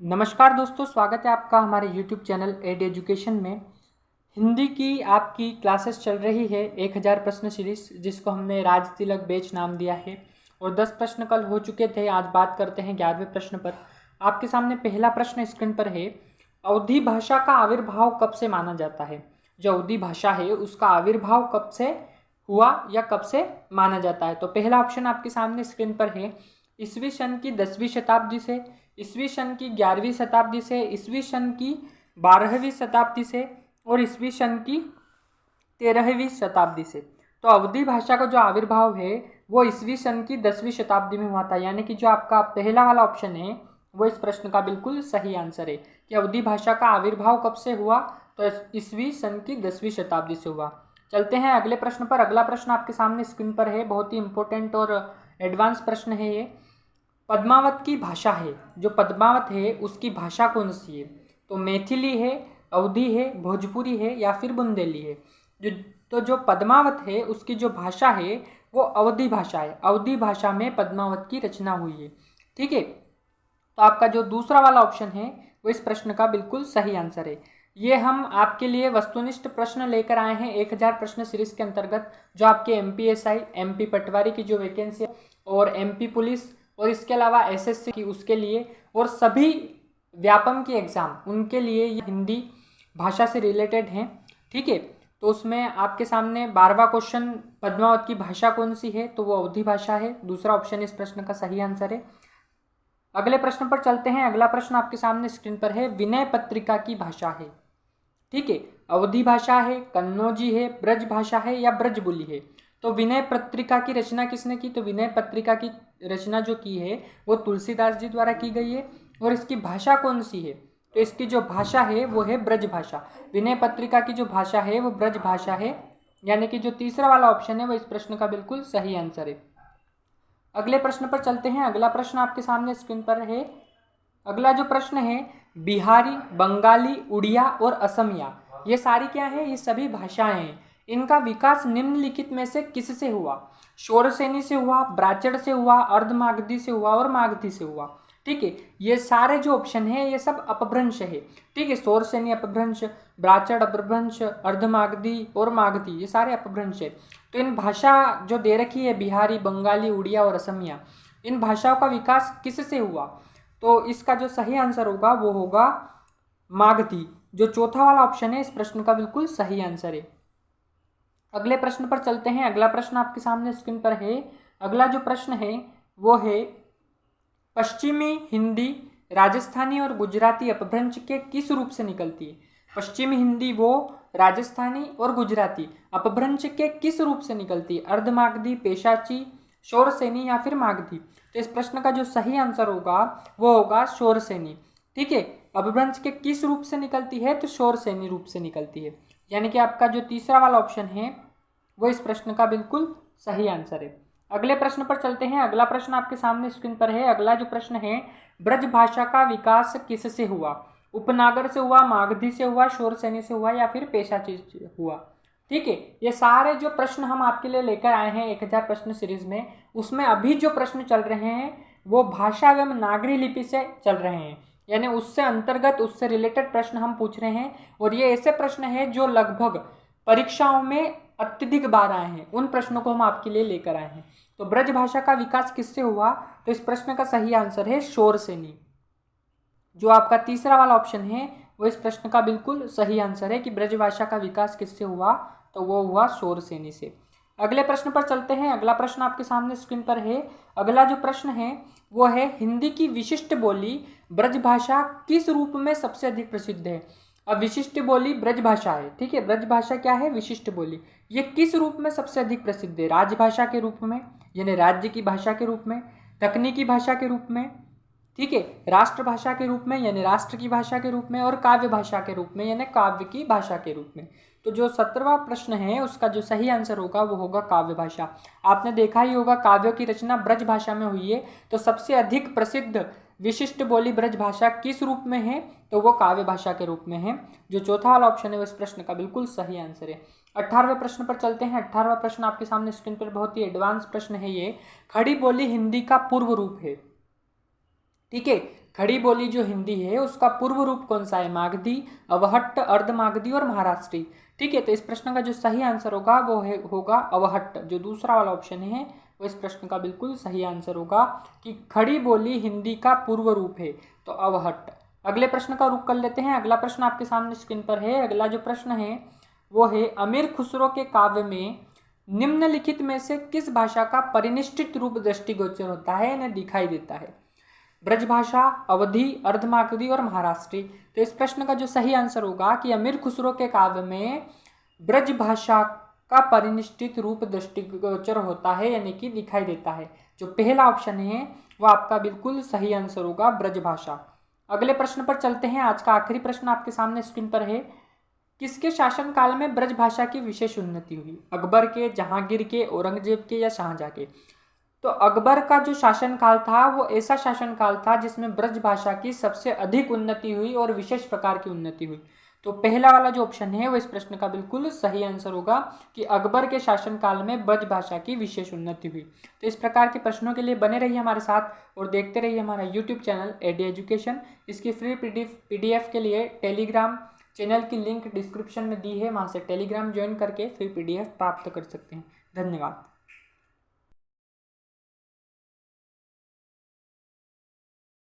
नमस्कार दोस्तों, स्वागत है आपका हमारे YouTube चैनल एड एजुकेशन में। हिंदी की आपकी क्लासेस चल रही है 1000 प्रश्न सीरीज, जिसको हमने राज तिलक बैच नाम दिया है और 10 प्रश्न कल हो चुके थे। आज बात करते हैं 11वें प्रश्न पर। आपके सामने पहला प्रश्न स्क्रीन पर है। अवधी भाषा का आविर्भाव कब से माना जाता है? जो अवधी भाषा है उसका आविर्भाव कब से हुआ या कब से माना जाता है? तो पहला ऑप्शन आपके सामने स्क्रीन पर है, ईसवी सन की 10वीं शताब्दी से, ईसवी सन की 11वीं शताब्दी से, ईसवी सन की 12वीं शताब्दी से और ईसवी सन की 13वीं शताब्दी से। तो अवधी भाषा का जो आविर्भाव है वो ईसवी सन की 10वीं शताब्दी में हुआ था। यानी कि जो आपका पहला वाला ऑप्शन है वो इस प्रश्न का बिल्कुल सही आंसर है कि अवधी भाषा का आविर्भाव कब से हुआ, तो ईसवी सन की 10वीं शताब्दी से हुआ। चलते हैं अगले प्रश्न पर। अगला प्रश्न आपके सामने स्क्रीन पर है, बहुत ही इंपॉर्टेंट और एडवांस प्रश्न है ये। पद्मावत की भाषा है, जो पद्मावत है उसकी भाषा कौन सी है? तो मैथिली है, अवधी है, भोजपुरी है या फिर बुंदेली है? जो पद्मावत है उसकी जो भाषा है वो अवधी भाषा है। अवधी भाषा में पद्मावत की रचना हुई है। ठीक है, तो आपका जो दूसरा वाला ऑप्शन है वो इस प्रश्न का बिल्कुल सही आंसर है। ये हम आपके लिए वस्तुनिष्ठ प्रश्न लेकर आए हैं 1000 प्रश्न सीरीज के अंतर्गत, जो आपके MPSI, MP पटवारी की जो वैकेंसी है और MP पुलिस और इसके अलावा SSC की उसके लिए और सभी व्यापम की एग्ज़ाम उनके लिए ये हिंदी भाषा से रिलेटेड हैं। ठीक है, तो उसमें आपके सामने 12वां क्वेश्चन, पद्मावत की भाषा कौन सी है? तो वो अवधी भाषा है। दूसरा ऑप्शन इस प्रश्न का सही आंसर है। अगले प्रश्न पर चलते हैं। अगला प्रश्न आपके सामने स्क्रीन पर है, विनय पत्रिका की भाषा है। ठीक है, अवधी भाषा है, कन्नौजी है, ब्रज भाषा है या ब्रजबुली है? तो विनय पत्रिका की रचना किसने की? तो विनय पत्रिका की रचना जो की है वो तुलसीदास जी द्वारा की गई है। और इसकी भाषा कौन सी है? तो इसकी जो भाषा है वो है ब्रज भाषा। विनय पत्रिका की जो भाषा है वो ब्रज भाषा है। यानी कि जो तीसरा वाला ऑप्शन है वो इस प्रश्न का बिल्कुल सही आंसर है। अगले प्रश्न पर चलते हैं। अगला प्रश्न आपके सामने स्क्रीन पर है। अगला जो प्रश्न है, बिहारी, बंगाली, उड़िया और असमिया, ये सारी क्या है? ये सभी भाषाएं हैं। इनका विकास निम्नलिखित में से किससे हुआ? शौरसेनी से हुआ, ब्राचड़ से हुआ, अर्धमागधी से हुआ और मागधी से हुआ। ठीक है, ये सारे जो ऑप्शन है ये सब अपभ्रंश है। ठीक है, शौरसेनी अपभ्रंश, ब्राचड़ अपभ्रंश, अर्धमागधी और मागधी, ये सारे अपभ्रंश है। तो इन भाषा जो दे रखी है, बिहारी, बंगाली, उड़िया और असमिया, इन भाषाओं का विकास किससे हुआ? तो इसका जो सही आंसर होगा वो होगा मागधी। जो चौथा वाला ऑप्शन है इस प्रश्न का बिल्कुल सही आंसर है। अगले प्रश्न पर चलते हैं। अगला प्रश्न आपके सामने स्क्रीन पर है। अगला जो प्रश्न है वो है, पश्चिमी हिंदी राजस्थानी और गुजराती अपभ्रंश के किस रूप से निकलती है? पश्चिमी हिंदी वो राजस्थानी और गुजराती अपभ्रंश के किस रूप से निकलती है? अर्धमागधी, पेशाची, शौरसेनी या फिर मागधी? तो इस प्रश्न का जो सही आंसर होगा वो होगा शौरसेनी। ठीक है, अपभ्रंश के किस रूप से निकलती है? तो शौरसेनी रूप से निकलती है। यानी कि आपका जो तीसरा वाला ऑप्शन है वो इस प्रश्न का बिल्कुल सही आंसर है। अगले प्रश्न पर चलते हैं। अगला प्रश्न आपके सामने स्क्रीन पर है। अगला जो प्रश्न है, ब्रज भाषा का विकास किससे हुआ? उपनागर से हुआ, मागधी से हुआ, शौरसेनी से हुआ या फिर पेशाची से हुआ? ठीक है, ये सारे जो प्रश्न हम आपके लिए लेकर आए हैं 1000 प्रश्न सीरीज में, उसमें अभी जो प्रश्न चल रहे हैं वो भाषा एवं नागरी लिपि से चल रहे हैं। यानी उससे अंतर्गत, उससे रिलेटेड प्रश्न हम पूछ रहे हैं। और ये ऐसे प्रश्न हैं जो लगभग परीक्षाओं में अत्यधिक बार आए हैं, उन प्रश्नों को हम आपके लिए लेकर आए हैं। तो ब्रज भाषा का विकास किससे हुआ? तो इस प्रश्न का सही आंसर है शौरसेनी। जो आपका तीसरा वाला ऑप्शन है वो इस प्रश्न का बिल्कुल सही आंसर है कि ब्रज भाषा का विकास किससे हुआ, तो वो हुआ शौरसेनी से। अगले प्रश्न पर चलते हैं। अगला प्रश्न आपके सामने स्क्रीन पर है। अगला जो प्रश्न है वो है, हिंदी की विशिष्ट बोली ब्रज भाषा किस रूप में सबसे अधिक प्रसिद्ध है? अब विशिष्ट बोली ब्रज भाषा है। ठीक है, ब्रज भाषा क्या है? विशिष्ट बोली। ये किस रूप में सबसे अधिक प्रसिद्ध है? राजभाषा के रूप में, यानी राज्य की भाषा के रूप में, तकनीकी भाषा के रूप में, ठीक है, राष्ट्रभाषा के रूप में यानी राष्ट्र की भाषा के रूप में, और काव्य भाषा के रूप में यानी काव्य की भाषा के रूप में। तो जो 17वां प्रश्न है उसका जो सही आंसर होगा वो होगा काव्य भाषा। आपने देखा ही होगा काव्यों की रचना ब्रज भाषा में हुई है। तो सबसे अधिक प्रसिद्ध विशिष्ट बोली ब्रज भाषा किस रूप में है? तो वो काव्य भाषा के रूप में है। जो चौथा वाला ऑप्शन है वो इस प्रश्न का बिल्कुल सही आंसर है। 18वें प्रश्न पर चलते हैं। 18वां प्रश्न आपके सामने स्क्रीन पर, बहुत ही एडवांस प्रश्न है ये। खड़ी बोली हिंदी का पूर्व रूप है। ठीक है, खड़ी बोली जो हिंदी है उसका पूर्व रूप कौन सा है? मागधी, अवहट्ट, अर्धमागधी और महाराष्ट्री। ठीक है, तो इस प्रश्न का जो सही आंसर होगा वो होगा अवहट्ट। जो दूसरा वाला ऑप्शन है वो इस प्रश्न का बिल्कुल सही आंसर होगा कि खड़ी बोली हिंदी का पूर्व रूप है, तो अवहट्ट। अगले प्रश्न का रुख कर लेते हैं। अगला प्रश्न आपके सामने स्क्रीन पर है। अगला जो प्रश्न है वो है, अमीर खुसरो के काव्य में निम्नलिखित में से किस भाषा का परिनिष्ठित रूप दृष्टिगोचर होता है, यानी दिखाई देता है? ब्रजभाषा, अवधी, अर्धमागधी और महाराष्ट्री। तो इस प्रश्न का जो सही आंसर होगा कि अमीर खुसरो के काव्य में ब्रजभाषा का परिनिष्ठित रूप दृष्टिगोचर होता है, यानी कि दिखाई देता है। जो पहला ऑप्शन है वो आपका बिल्कुल सही आंसर होगा, ब्रजभाषा। अगले प्रश्न पर चलते हैं। आज का आखिरी प्रश्न आपके सामने स्क्रीन पर है। किसके शासनकाल में ब्रजभाषा की विशेष उन्नति हुई? अकबर के, जहांगीर के, औरंगजेब के या शाहजहां के? तो अकबर का जो शासनकाल था वो ऐसा शासनकाल था जिसमें ब्रजभाषा की सबसे अधिक उन्नति हुई और विशेष प्रकार की उन्नति हुई। तो पहला वाला जो ऑप्शन है वो इस प्रश्न का बिल्कुल सही आंसर होगा कि अकबर के शासनकाल में ब्रजभाषा की विशेष उन्नति हुई। तो इस प्रकार के प्रश्नों के लिए बने रहिए हमारे साथ और देखते रहिए हमारा यूट्यूब चैनल एडी एजुकेशन। इसकी फ्री पीडीएफ के लिए टेलीग्राम चैनल की लिंक डिस्क्रिप्शन में दी है, वहाँ से टेलीग्राम ज्वाइन करके फ्री पीडीएफ प्राप्त कर सकते हैं। धन्यवाद।